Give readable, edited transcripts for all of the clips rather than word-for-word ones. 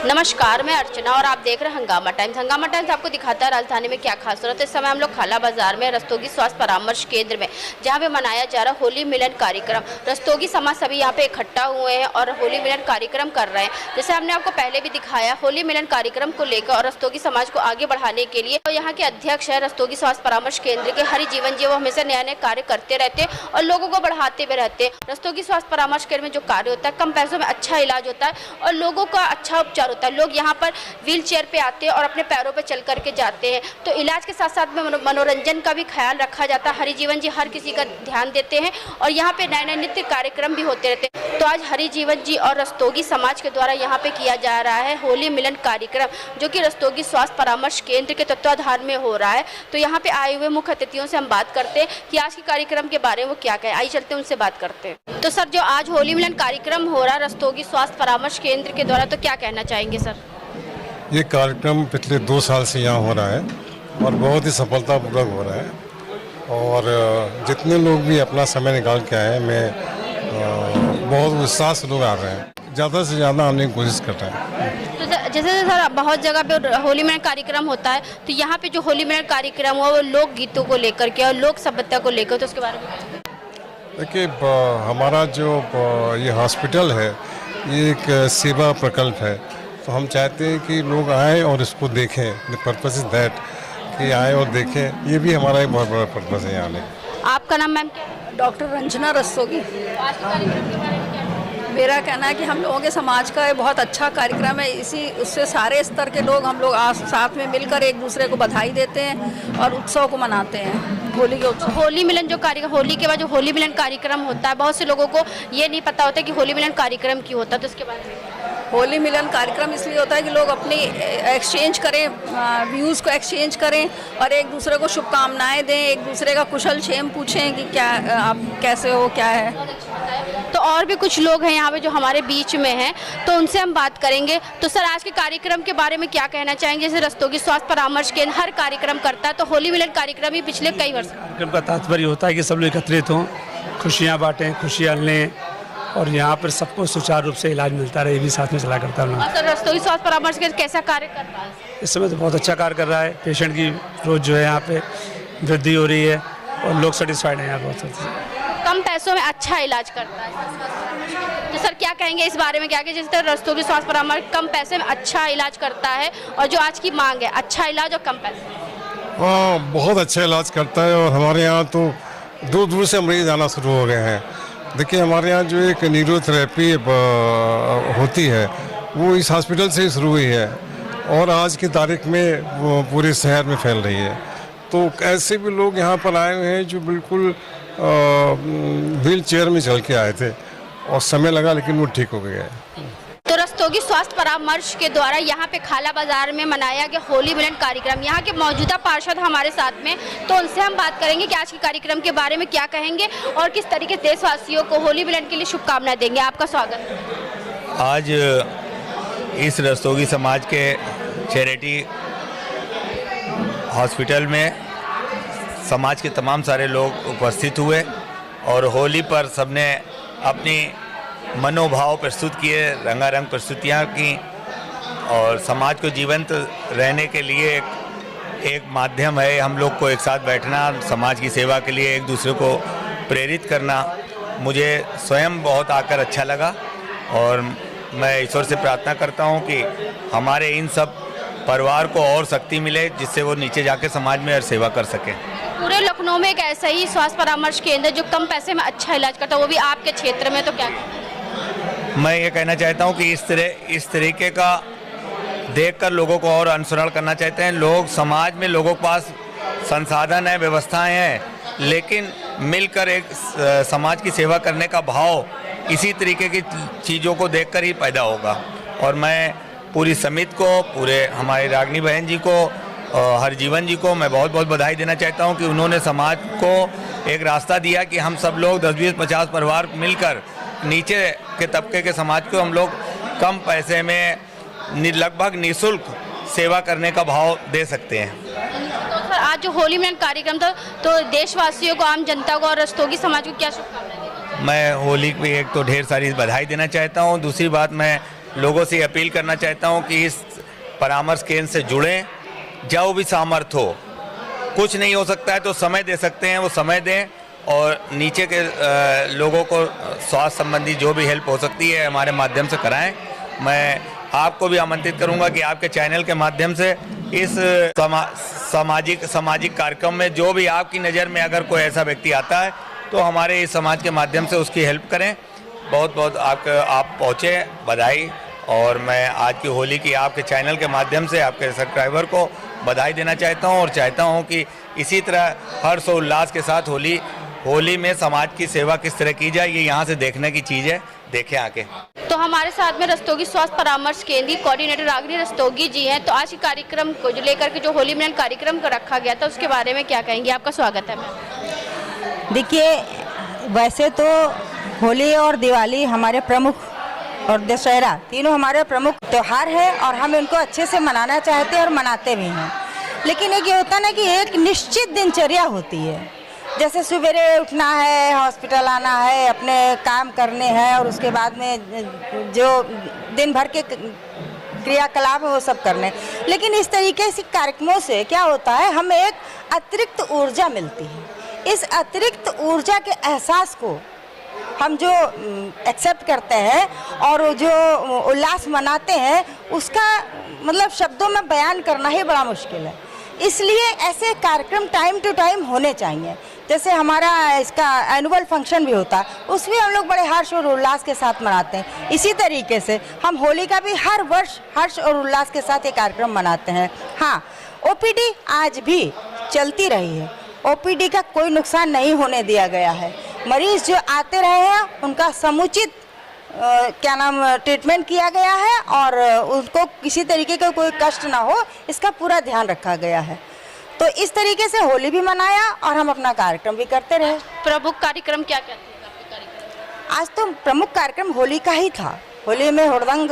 नमस्कार, मैं अर्चना और आप देख रहे हैं हंगामा टाइम्स। हंगामा टाइम्स आपको दिखाता है राजधानी में क्या खास सूरत है। इस समय हम लोग खाला बाजार में रस्तोगी स्वास्थ्य परामर्श केंद्र में, जहां पे मनाया जा रहा होली मिलन कार्यक्रम। रस्तोगी समाज सभी यहां पे इकट्ठा हुए हैं और होली मिलन कार्यक्रम कर रहे हैं। जैसे हमने आपको पहले भी दिखाया, होली मिलन कार्यक्रम को लेकर और रस्तोगी समाज को आगे बढ़ाने के लिए तो यहाँ के अध्यक्ष है रस्तोगी स्वास्थ्य परामर्श केंद्र के हरि जीवन जी। वो हमेशा नए नए कार्य करते रहते हैं और लोगों को बढ़ाते हुए रहते हैं। रस्तोगी स्वास्थ्य परामर्श केंद्र में जो कार्य होता है, कम पैसों में अच्छा इलाज होता है और लोगों का अच्छा उपचार होता है। लोग यहाँ पर व्हील चेयर पे आते हैं और अपने पैरों पे चल करके जाते हैं। तो इलाज के साथ साथ में मनोरंजन का भी ख्याल रखा जाता है। हरि जीवन जी हर किसी का ध्यान देते हैं और यहाँ पे नए नए नृत्य कार्यक्रम भी होते रहते हैं। तो आज हरि जीवन जी और रस्तोगी समाज के द्वारा यहाँ पे किया जा रहा है होली मिलन कार्यक्रम, जो कि रस्तोगी स्वास्थ्य परामर्श केंद्र के तत्वाधान में हो रहा है। तो यहाँ पे आए हुए मुख्य अतिथियों से हम बात करते हैं कि आज के कार्यक्रम के बारे में वो क्या कहें। आइए चलते हैं उनसे बात करते हैं। तो सर, जो आज होली मिलन कार्यक्रम हो रहा है रस्तोगी स्वास्थ्य परामर्श केंद्र के द्वारा, तो क्या कहना चाहेंगे सर? ये कार्यक्रम पिछले 2 साल से यहाँ हो रहा है और बहुत ही सफलतापूर्वक हो रहा है। और जितने लोग भी अपना समय निकाल के आए, मैं बहुत उत्साह से लोग आ रहे हैं। ज़्यादा से ज़्यादा आने की कोशिश कर रहे हैं। तो जैसे सर बहुत जगह पे होली मिलन कार्यक्रम होता है, तो यहाँ पे जो होली मिलन कार्यक्रम हुआ वो लोक गीतों को लेकर के और लोक सभ्यता को लेकर, तो उसके बारे में देखिए, हमारा जो ये हॉस्पिटल है, ये एक सेवा प्रकल्प है। तो हम चाहते हैं कि लोग आएँ और इसको देखें। द पर्पस इज दैट कि आए और देखें। ये भी हमारा एक बहुत बड़ा पर्पस है आने। आपका नाम मैम क्या है? डॉक्टर रंजना रस्तोगी। आज के कार्यक्रम के बारे में क्या है? मेरा कहना है कि हम लोगों के समाज का ये बहुत अच्छा कार्यक्रम है। उससे सारे स्तर के लोग हम लोग साथ में मिलकर एक दूसरे को बधाई देते हैं और उत्सव को मनाते हैं, होली के उत्सव। होली मिलन जो कार्यक्रम, होली के बाद जो होली मिलन कार्यक्रम होता है, बहुत से लोगों को ये नहीं पता होता कि होली मिलन कार्यक्रम क्यों होता है, तो उसके बारे में। होली मिलन कार्यक्रम इसलिए होता है कि लोग अपनी एक्सचेंज करें, व्यूज़ को एक्सचेंज करें और एक दूसरे को शुभकामनाएं दें, एक दूसरे का कुशल क्षेम पूछें कि क्या आप कैसे हो, क्या है। तो और भी कुछ लोग हैं यहाँ पे जो हमारे बीच में हैं, तो उनसे हम बात करेंगे। तो सर, आज के कार्यक्रम के बारे में क्या कहना चाहेंगे? जैसे रस्तोगी स्वास्थ्य परामर्श केंद्र हर कार्यक्रम करता है, तो होली मिलन कार्यक्रम ही पिछले कई वर्ष। कार्यक्रम का तात्पर्य होता है कि सब लोग एकत्रित हों, खुशियाँ बांटें, खुशियाँ लें और यहाँ पर सबको सुचारू रूप से इलाज मिलता रहे, ये भी साथ में चला करता है। सर, रस्तोगी स्वास्थ्य परामर्श केंद्र कैसा कार्य कर रहा है? इस समय तो बहुत अच्छा कार्य कर रहा है। पेशेंट की रोज जो है यहाँ पे वृद्धि हो रही है और लोग सेटिस्फाइड हैं यहाँ बहुत। कम पैसों में अच्छा इलाज करता है। तो सर क्या कहेंगे इस बारे में, क्या कि जिस तरह रस्तोगी स्वास्थ्य परामर्श कम पैसे में अच्छा इलाज करता है और जो आज की मांग है अच्छा इलाज और कम पैसे। हाँ, बहुत अच्छा इलाज करता है और हमारे यहाँ तो दूर दूर से मरीज आना शुरू हो गए हैं। देखिए, हमारे यहाँ जो एक न्यूरोथेरेपी होती है वो इस हॉस्पिटल से ही शुरू हुई है और आज की तारीख में वो पूरे शहर में फैल रही है। तो ऐसे भी लोग यहाँ पर आए हुए हैं जो बिल्कुल व्हील चेयर में चल के आए थे और समय लगा, लेकिन वो ठीक हो गया है। तो रस्तोगी स्वास्थ्य परामर्श के द्वारा यहाँ पे खाला बाजार में मनाया गया होली मिलन कार्यक्रम। यहाँ के मौजूदा पार्षद हमारे साथ में, तो उनसे हम बात करेंगे कि आज के कार्यक्रम के बारे में क्या कहेंगे और किस तरीके से देशवासियों को होली मिलन के लिए शुभकामनाएं देंगे। आपका स्वागत है। आज इस रस्तोगी समाज के चैरिटी हॉस्पिटल में समाज के तमाम सारे लोग उपस्थित हुए और होली पर सबने अपनी मनोभाव प्रस्तुत किए, रंगारंग प्रस्तुतियाँ की और समाज को जीवंत रहने के लिए एक माध्यम है हम लोग को एक साथ बैठना, समाज की सेवा के लिए एक दूसरे को प्रेरित करना। मुझे स्वयं बहुत आकर अच्छा लगा और मैं ईश्वर से प्रार्थना करता हूँ कि हमारे इन सब परिवार को और शक्ति मिले जिससे वो नीचे जाके समाज में और सेवा कर सकें। पूरे लखनऊ में एक ऐसा ही स्वास्थ्य परामर्श केंद्र जो कम पैसे में अच्छा इलाज करता है, वो भी आपके क्षेत्र में, तो क्या? मैं ये कहना चाहता हूँ कि इस तरीके का देखकर लोगों को और अनुसरण करना चाहते हैं लोग। समाज में लोगों के पास संसाधन है, व्यवस्थाएं हैं, लेकिन मिलकर एक समाज की सेवा करने का भाव इसी तरीके की चीज़ों को देखकर ही पैदा होगा। और मैं पूरी समिति को, पूरे हमारे रागिनी बहन जी को, हरजीवन जी को मैं बहुत बहुत बधाई देना चाहता हूं कि उन्होंने समाज को एक रास्ता दिया कि हम सब लोग 10, 20, 50 परिवार मिलकर नीचे के तबके के समाज को हम लोग कम पैसे में लगभग निःशुल्क सेवा करने का भाव दे सकते हैं। तो सर, आज जो होली मिलन कार्यक्रम था, तो देशवासियों को, आम जनता को और रस्तोगी समाज को क्या शुभकामनाएं देंगे? मैं होली की एक तो ढेर सारी बधाई देना चाहता हूँ। दूसरी बात, मैं लोगों से अपील करना चाहता हूँ कि इस परामर्श केंद्र से जुड़ें। जो भी सामर्थ्य हो, कुछ नहीं हो सकता है तो समय दे सकते हैं, वो समय दें और नीचे के लोगों को स्वास्थ्य संबंधी जो भी हेल्प हो सकती है हमारे माध्यम से कराएं। मैं आपको भी आमंत्रित करूंगा कि आपके चैनल के माध्यम से इस सामाजिक कार्यक्रम में जो भी आपकी नज़र में अगर कोई ऐसा व्यक्ति आता है तो हमारे इस समाज के माध्यम से उसकी हेल्प करें। बहुत बहुत आप पहुँचे, बधाई। और मैं आज की होली की आपके चैनल के माध्यम से आपके सब्सक्राइबर को बधाई देना चाहता हूं और चाहता हूं कि इसी तरह हर्ष और उल्लास के साथ होली में समाज की सेवा किस तरह की जाए, ये यहाँ से देखने की चीज़ है, देखें आके। तो हमारे साथ में रस्तोगी स्वास्थ्य परामर्श केंद्र कोऑर्डिनेटर रागिनी रस्तोगी जी हैं। तो आज के कार्यक्रम को जो लेकर के जो होली मिलन कार्यक्रम को रखा गया था, उसके बारे में क्या कहेंगे? आपका स्वागत है मैम। देखिए, वैसे तो होली और दिवाली हमारे प्रमुख और दशहरा तीनों हमारे प्रमुख त्यौहार है और हम इनको अच्छे से मनाना चाहते हैं और मनाते भी हैं। लेकिन एक ये होता है ना कि एक निश्चित दिनचर्या होती है, जैसे सवेरे उठना है, हॉस्पिटल आना है, अपने काम करने हैं और उसके बाद में जो दिन भर के क्रियाकलाप है वो सब करने। लेकिन इस तरीके से कार्यक्रमों से क्या होता है, हमें एक अतिरिक्त ऊर्जा मिलती है। इस अतिरिक्त ऊर्जा के एहसास को हम जो एक्सेप्ट करते हैं और जो उल्लास मनाते हैं, उसका मतलब शब्दों में बयान करना ही बड़ा मुश्किल है। इसलिए ऐसे कार्यक्रम टाइम टू टाइम होने चाहिए। जैसे हमारा इसका एनुअल फंक्शन भी होता है, उसमें हम लोग बड़े हर्ष और उल्लास के साथ मनाते हैं। इसी तरीके से हम होली का भी हर वर्ष हर्ष और उल्लास के साथ ये कार्यक्रम मनाते हैं। हाँ, ओपीडी आज भी चलती रही है, ओपीडी का कोई नुकसान नहीं होने दिया गया है। मरीज जो आते रहे हैं उनका समुचित ट्रीटमेंट किया गया है और उनको किसी तरीके का कोई कष्ट ना हो, इसका पूरा ध्यान रखा गया है। तो इस तरीके से होली भी मनाया और हम अपना कार्यक्रम भी करते रहे। प्रमुख कार्यक्रम क्या क्या थे आपके कार्यक्रम? आज तो प्रमुख कार्यक्रम होली का ही था। होली में हुड़दंग,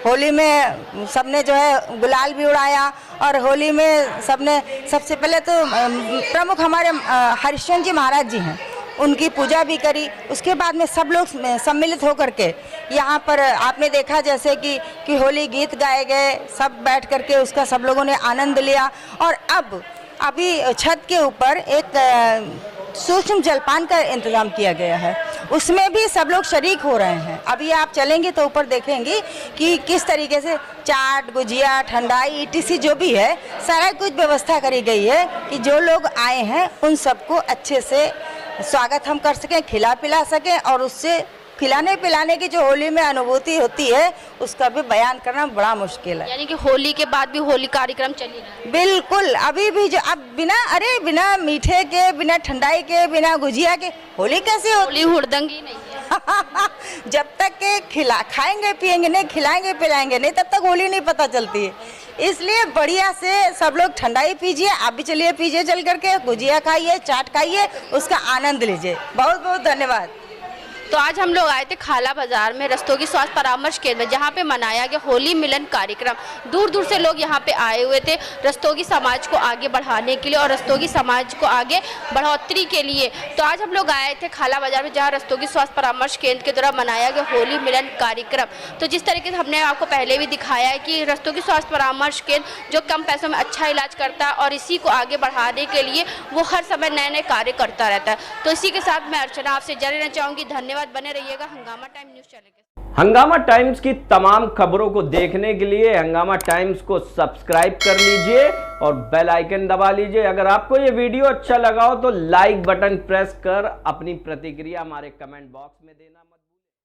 होली में सबने जो है गुलाल भी उड़ाया और होली में सबने सबसे पहले तो प्रमुख हमारे हरिश्चंद्र जी महाराज जी हैं, उनकी पूजा भी करी। उसके बाद में सब लोग सम्मिलित होकर के यहाँ पर आपने देखा जैसे कि होली गीत गाए गए, सब बैठ करके उसका सब लोगों ने आनंद लिया। और अभी छत के ऊपर एक सूक्ष्म जलपान का इंतज़ाम किया गया है, उसमें भी सब लोग शरीक हो रहे हैं। अभी आप चलेंगे तो ऊपर देखेंगे कि किस तरीके से चाट, गुजिया, ठंडाई, ETC जो भी है सारा कुछ व्यवस्था करी गई है कि जो लोग आए हैं उन सबको अच्छे से स्वागत हम कर सकें, खिला पिला सकें और उससे खिलाने पिलाने की जो होली में अनुभूति होती है उसका भी बयान करना बड़ा मुश्किल है। यानी कि होली के बाद भी होली कार्यक्रम चली रहा है? बिल्कुल, अभी भी जो अब बिना मीठे के, बिना ठंडाई के, बिना गुजिया के होली कैसे होती? होली हुड़दंगी नहीं है। जब तक के खाएंगे पिएंगे नहीं, खिलाएंगे पिलाएंगे नहीं, तब तक होली नहीं पता चलती है। इसलिए बढ़िया से सब लोग ठंडाई पीजिए, आप भी चलिए पीजिए, चल करके गुजिया खाइए, चाट खाइए, उसका आनंद लीजिए। बहुत बहुत धन्यवाद। तो आज हम लोग आए थे खाला बाजार में रस्तोगी स्वास्थ्य परामर्श केंद्र में, जहाँ पे मनाया गया होली मिलन कार्यक्रम। दूर दूर से लोग यहाँ पे आए हुए थे रस्तोगी समाज को आगे बढ़ाने के लिए और रस्तोगी समाज को आगे बढ़ोतरी के लिए। तो आज हम लोग आए थे खाला बाजार में, जहाँ रस्तोगी स्वास्थ्य परामर्श केंद्र के द्वारा मनाया गया होली मिलन कार्यक्रम। तो जिस तरीके से हमने आपको पहले भी दिखाया है कि रस्तोगी स्वास्थ्य परामर्श केंद्र जो कम पैसों में अच्छा इलाज करता है और इसी को आगे बढ़ाने के लिए वो हर समय नए नए कार्य करता रहता है। तो इसी के साथ मैं अर्चना आपसे इजाज़त लेना चाहूँगी। धन्यवाद, बने रहिएगा हंगामा टाइम न्यूज़ चैनल के। हंगामा टाइम्स की तमाम खबरों को देखने के लिए हंगामा टाइम्स को सब्सक्राइब कर लीजिए और बेल आइकन दबा लीजिए। अगर आपको ये वीडियो अच्छा लगा हो तो लाइक बटन प्रेस कर अपनी प्रतिक्रिया हमारे कमेंट बॉक्स में देना मत